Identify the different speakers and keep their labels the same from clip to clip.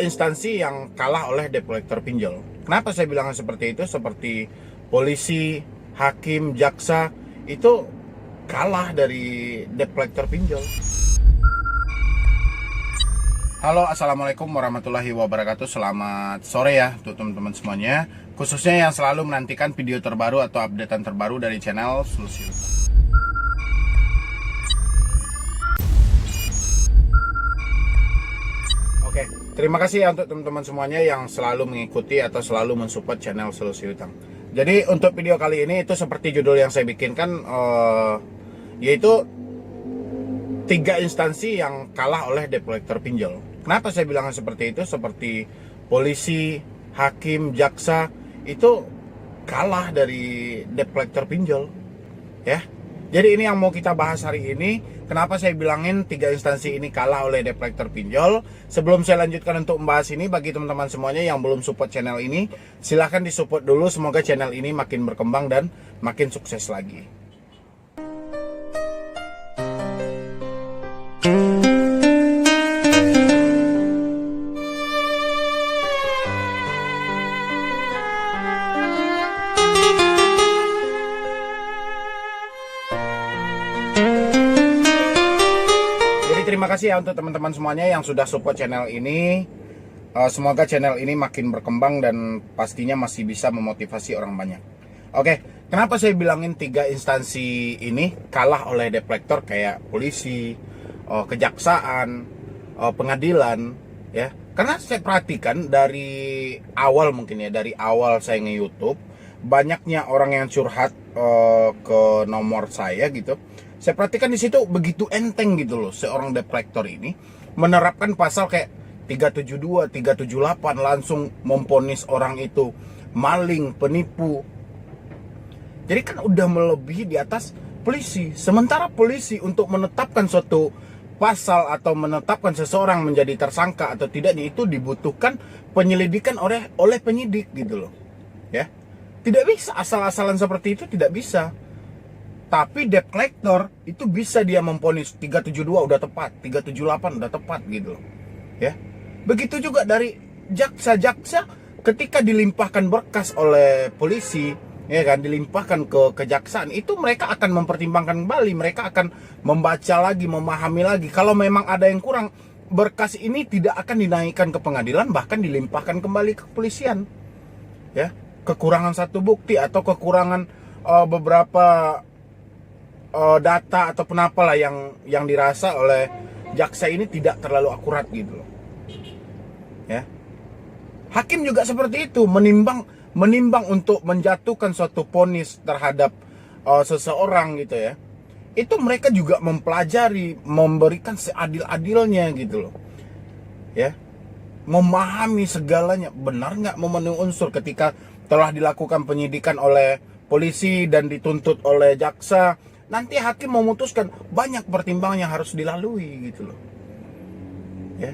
Speaker 1: Instansi yang kalah oleh debt collector pinjol. Kenapa saya bilang seperti itu? Seperti polisi, hakim, jaksa itu kalah dari debt collector pinjol. Halo, assalamualaikum warahmatullahi wabarakatuh. Selamat sore ya untuk teman-teman semuanya, khususnya yang selalu menantikan video terbaru atau updatean terbaru dari channel Solusi Utang. Oke, terima kasih ya untuk teman-teman semuanya yang selalu mengikuti atau selalu mensupport channel Solusi Utang. Jadi untuk video kali ini itu seperti judul yang saya bikinkan, yaitu 3 instansi yang kalah oleh debt collector pinjol. Kenapa saya bilang seperti itu? Seperti polisi, hakim, jaksa itu kalah dari debt collector pinjol, ya. Jadi ini yang mau kita bahas hari ini. Kenapa saya bilangin 3 instansi ini kalah oleh debt collector pinjol? Sebelum saya lanjutkan untuk membahas ini, bagi teman-teman semuanya yang belum support channel ini, silahkan disupport dulu. Semoga channel ini makin berkembang dan makin sukses lagi. Terima kasih ya untuk teman-teman semuanya yang sudah support channel ini. Semoga channel ini makin berkembang dan pastinya masih bisa memotivasi orang banyak. Oke, kenapa saya bilangin 3 instansi ini kalah oleh debt collector kayak polisi, kejaksaan, pengadilan, ya? Karena saya perhatikan dari awal mungkin ya, dari awal saya nge-YouTube, banyaknya orang yang curhat ke nomor saya gitu. Saya perhatikan di situ begitu enteng gitu loh, seorang debt collector ini menerapkan pasal kayak 372, 378 langsung memponis orang itu maling, penipu. Jadi kan udah melebihi di atas polisi. Sementara polisi untuk menetapkan suatu pasal atau menetapkan seseorang menjadi tersangka atau tidak, itu dibutuhkan penyelidikan oleh penyidik gitu loh. Ya. Tidak bisa asal-asalan seperti itu, tidak bisa. Tapi debt collector itu bisa dia memponis 372 udah tepat, 378 udah tepat gitu loh. Ya. Begitu juga dari jaksa-jaksa ketika dilimpahkan berkas oleh polisi, ya kan, dilimpahkan ke kejaksaan, itu mereka akan mempertimbangkan kembali, mereka akan membaca lagi, memahami lagi. Kalau memang ada yang kurang, berkas ini tidak akan dinaikkan ke pengadilan, bahkan dilimpahkan kembali ke kepolisian. Ya. Kekurangan satu bukti atau kekurangan beberapa data atau apalah yang dirasa oleh jaksa ini tidak terlalu akurat gitu loh. Ya. Hakim juga seperti itu, menimbang untuk menjatuhkan suatu vonis terhadap seseorang gitu ya. Itu mereka juga mempelajari, memberikan seadil-adilnya gitu loh. Ya. Memahami segalanya, benar nggak memenuhi unsur ketika telah dilakukan penyidikan oleh polisi dan dituntut oleh jaksa. Nanti hakim memutuskan, banyak pertimbangan yang harus dilalui gitu loh. Ya.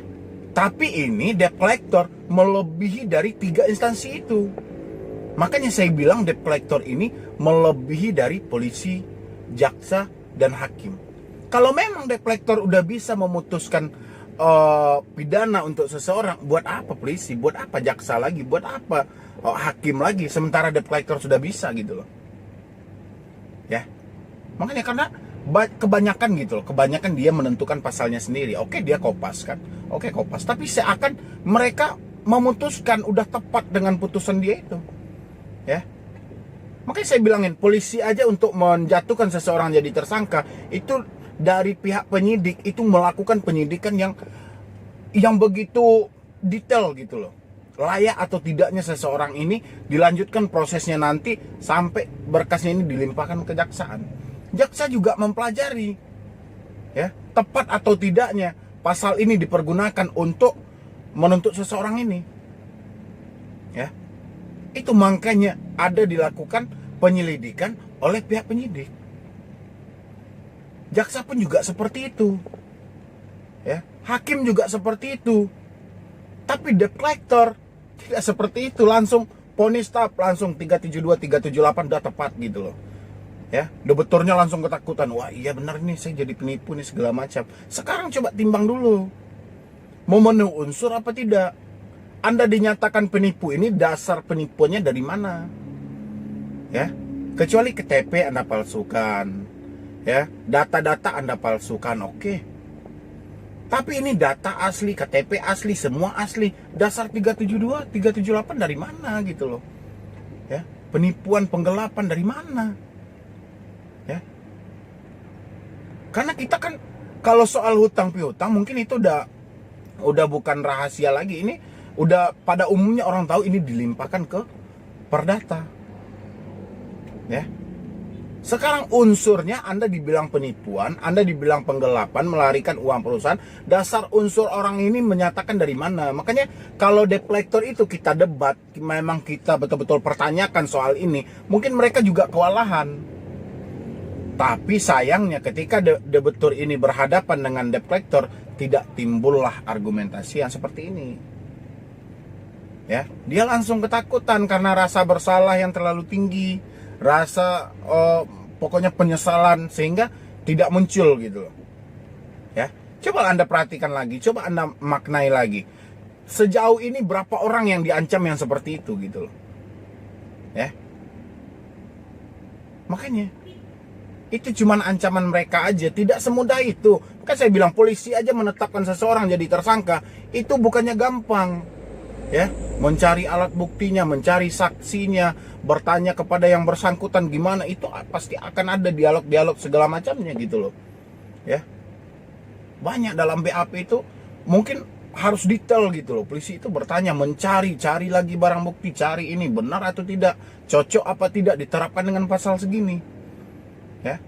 Speaker 1: Tapi ini debt collector melebihi dari 3 instansi itu. Makanya saya bilang debt collector ini melebihi dari polisi, jaksa, dan hakim. Kalau memang debt collector udah bisa memutuskan pidana untuk seseorang, buat apa polisi, buat apa jaksa lagi, buat apa hakim lagi, sementara debt collector sudah bisa gitu loh. Ya. Makanya karena kebanyakan gitu loh, kebanyakan dia menentukan pasalnya sendiri. Oke, dia kopas kan, oke kopas, tapi seakan mereka memutuskan udah tepat dengan putusan dia itu. Ya. Makanya saya bilangin, polisi aja untuk menjatuhkan seseorang jadi tersangka, itu dari pihak penyidik itu melakukan penyidikan yang begitu detail gitu loh. Layak atau tidaknya seseorang ini, dilanjutkan prosesnya nanti sampai berkasnya ini dilimpahkan ke kejaksaan. Jaksa juga mempelajari, ya, tepat atau tidaknya pasal ini dipergunakan untuk menuntut seseorang ini. Ya. Itu makanya ada dilakukan penyelidikan oleh pihak penyidik. Jaksa pun juga seperti itu. Ya, hakim juga seperti itu. Tapi debt collector tidak seperti itu, langsung vonis tetap, langsung 372, 378 udah tepat gitu loh. Ya, debeturnya langsung ketakutan. Wah, iya benar nih, saya jadi penipu nih segala macam. Sekarang coba timbang dulu, memenuhi unsur apa tidak. Anda dinyatakan penipu, ini dasar penipuannya dari mana? Ya, kecuali KTP Anda palsukan, ya, data-data Anda palsukan, oke. Tapi ini data asli, KTP asli, semua asli. Dasar 372, 378 dari mana gitu loh. Ya, penipuan, penggelapan dari mana? Ya. Karena kita kan kalau soal hutang piutang mungkin itu udah bukan rahasia lagi. Ini udah pada umumnya orang tahu, ini dilimpahkan ke Perdata. Ya. Sekarang unsurnya Anda dibilang penipuan, Anda dibilang penggelapan, melarikan uang perusahaan. Dasar unsur orang ini menyatakan dari mana? Makanya kalau debt collector itu kita debat, memang kita betul-betul pertanyakan soal ini, mungkin mereka juga kewalahan. Tapi sayangnya ketika debitur ini berhadapan dengan debt collector, tidak timbullah argumentasi yang seperti ini. Ya, dia langsung ketakutan karena rasa bersalah yang terlalu tinggi, rasa pokoknya penyesalan, sehingga tidak muncul gitu loh. Ya, coba Anda perhatikan lagi, coba Anda maknai lagi. Sejauh ini berapa orang yang diancam yang seperti itu gitu loh. Ya. Makanya itu cuman ancaman mereka aja, tidak semudah itu. Kan saya bilang polisi aja menetapkan seseorang jadi tersangka, itu bukannya gampang. Ya, mencari alat buktinya, mencari saksinya, bertanya kepada yang bersangkutan gimana, itu pasti akan ada dialog-dialog segala macamnya gitu loh. Ya. Banyak dalam BAP itu mungkin harus detail gitu loh. Polisi itu bertanya, cari lagi barang bukti, cari ini benar atau tidak, cocok apa tidak, diterapkan dengan pasal segini. Ya.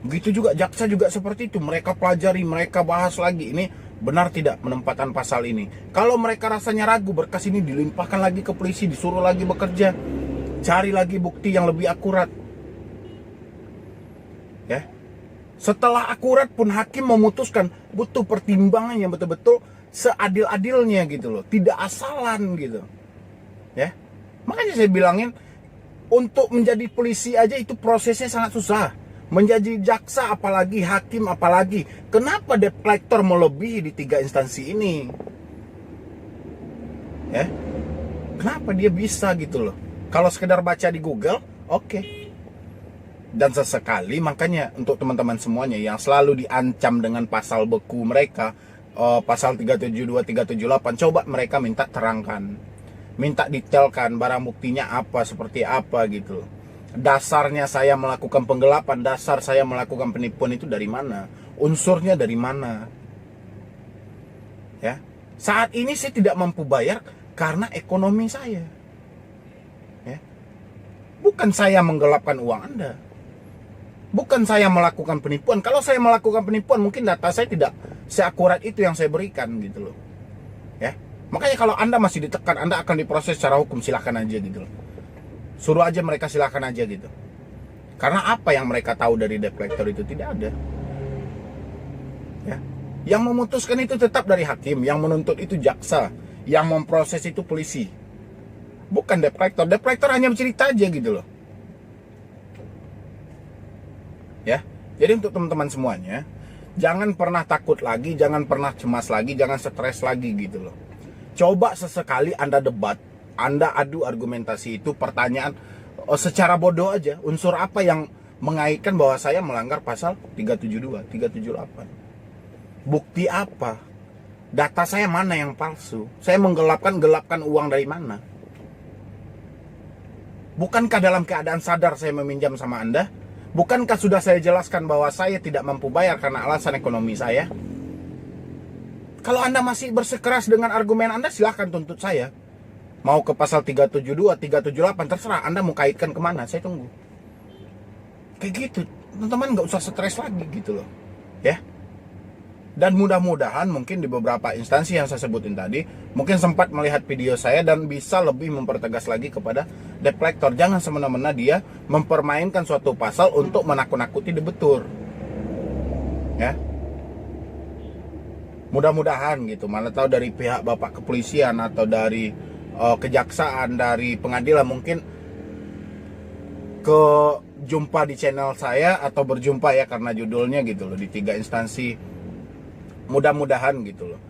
Speaker 1: Begitu juga jaksa juga seperti itu, mereka pelajari, mereka bahas lagi ini benar tidak menempatkan pasal ini. Kalau mereka rasanya ragu, berkas ini dilimpahkan lagi ke polisi, disuruh lagi bekerja, cari lagi bukti yang lebih akurat. Ya. Setelah akurat pun hakim memutuskan, butuh pertimbangan yang betul-betul seadil-adilnya gitu loh, tidak asalan gitu. Ya. Makanya saya bilangin, untuk menjadi polisi aja itu prosesnya sangat susah. Menjadi jaksa apalagi, hakim apalagi. Kenapa debt collector melebihi di 3 instansi ini? Ya. Kenapa dia bisa gitu loh? Kalau sekedar baca di Google, oke. Dan sesekali, makanya untuk teman-teman semuanya yang selalu diancam dengan pasal beku mereka, pasal 372, 378, coba mereka minta terangkan, minta detailkan barang buktinya apa, seperti apa gitu. Dasarnya saya melakukan penggelapan, dasar saya melakukan penipuan itu dari mana? Unsurnya dari mana? Ya. Saat ini saya tidak mampu bayar karena ekonomi saya. Ya. Bukan saya menggelapkan uang Anda. Bukan saya melakukan penipuan. Kalau saya melakukan penipuan, mungkin data saya tidak seakurat itu yang saya berikan gitu loh. Ya. Makanya kalau Anda masih ditekan, Anda akan diproses secara hukum, silahkan aja gitu loh. Suruh aja mereka, silahkan aja gitu. Karena apa yang mereka tahu dari debt collector itu tidak ada. Ya. Yang memutuskan itu tetap dari hakim, yang menuntut itu jaksa, yang memproses itu polisi. Bukan debt collector. Debt collector hanya cerita aja gitu loh. Ya. Jadi untuk teman-teman semuanya, jangan pernah takut lagi, jangan pernah cemas lagi, jangan stres lagi gitu loh. Coba sesekali Anda debat, Anda adu argumentasi itu, pertanyaan secara bodoh aja, unsur apa yang mengaitkan bahwa saya melanggar pasal 372, 378. Bukti apa? Data saya mana yang palsu? Saya gelapkan uang dari mana? Bukankah dalam keadaan sadar saya meminjam sama Anda? Bukankah sudah saya jelaskan bahwa saya tidak mampu bayar karena alasan ekonomi saya? Kalau Anda masih bersikeras dengan argumen Anda, silahkan tuntut saya. Mau ke pasal 372, 378, terserah. Anda mau kaitkan kemana, saya tunggu. Kayak gitu, teman-teman gak usah stres lagi gitu loh. Ya. Dan mudah-mudahan mungkin di beberapa instansi yang saya sebutin tadi, mungkin sempat melihat video saya dan bisa lebih mempertegas lagi kepada debt collector. Jangan semena-mena dia mempermainkan suatu pasal untuk menakut-nakuti debitur. Ya. Mudah-mudahan gitu, mana tahu dari pihak Bapak Kepolisian atau dari kejaksaan, dari pengadilan mungkin ke jumpa di channel saya atau berjumpa ya, karena judulnya gitu loh, di 3 instansi. Mudah-mudahan gitu loh.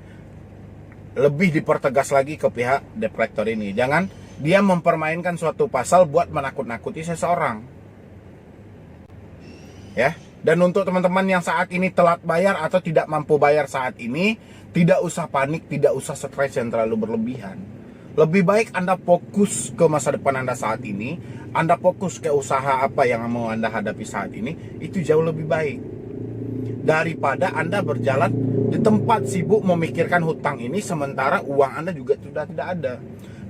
Speaker 1: lebih dipertegas lagi ke pihak debt collector ini. Jangan dia mempermainkan suatu pasal buat menakut-nakuti seseorang. Ya. Dan untuk teman-teman yang saat ini telat bayar atau tidak mampu bayar saat ini, tidak usah panik, tidak usah stres yang terlalu berlebihan. Lebih baik Anda fokus ke masa depan Anda saat ini, Anda fokus ke usaha apa yang mau Anda hadapi saat ini, itu jauh lebih baik. Daripada Anda berjalan di tempat sibuk memikirkan hutang ini, sementara uang Anda juga sudah tidak ada.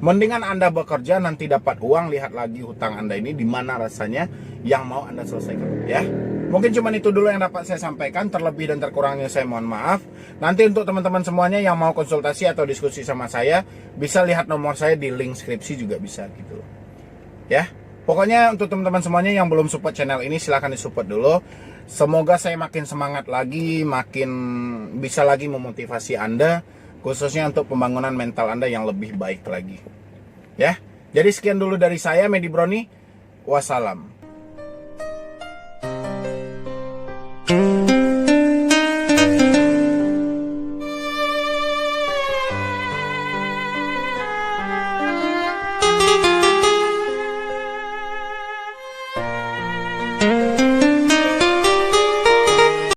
Speaker 1: Mendingan Anda bekerja, nanti dapat uang, lihat lagi hutang Anda ini di mana rasanya yang mau Anda selesaikan, ya. Mungkin cuma itu dulu yang dapat saya sampaikan. Terlebih dan terkurangnya saya mohon maaf. Nanti untuk teman-teman semuanya yang mau konsultasi atau diskusi sama saya, bisa lihat nomor saya di link skripsi juga bisa gitu. Ya. Pokoknya untuk teman-teman semuanya yang belum support channel ini, silahkan disupport dulu. Semoga saya makin semangat lagi, makin bisa lagi memotivasi Anda, khususnya untuk pembangunan mental Anda yang lebih baik lagi. Ya. Jadi sekian dulu dari saya, Medi Brony. Wassalam.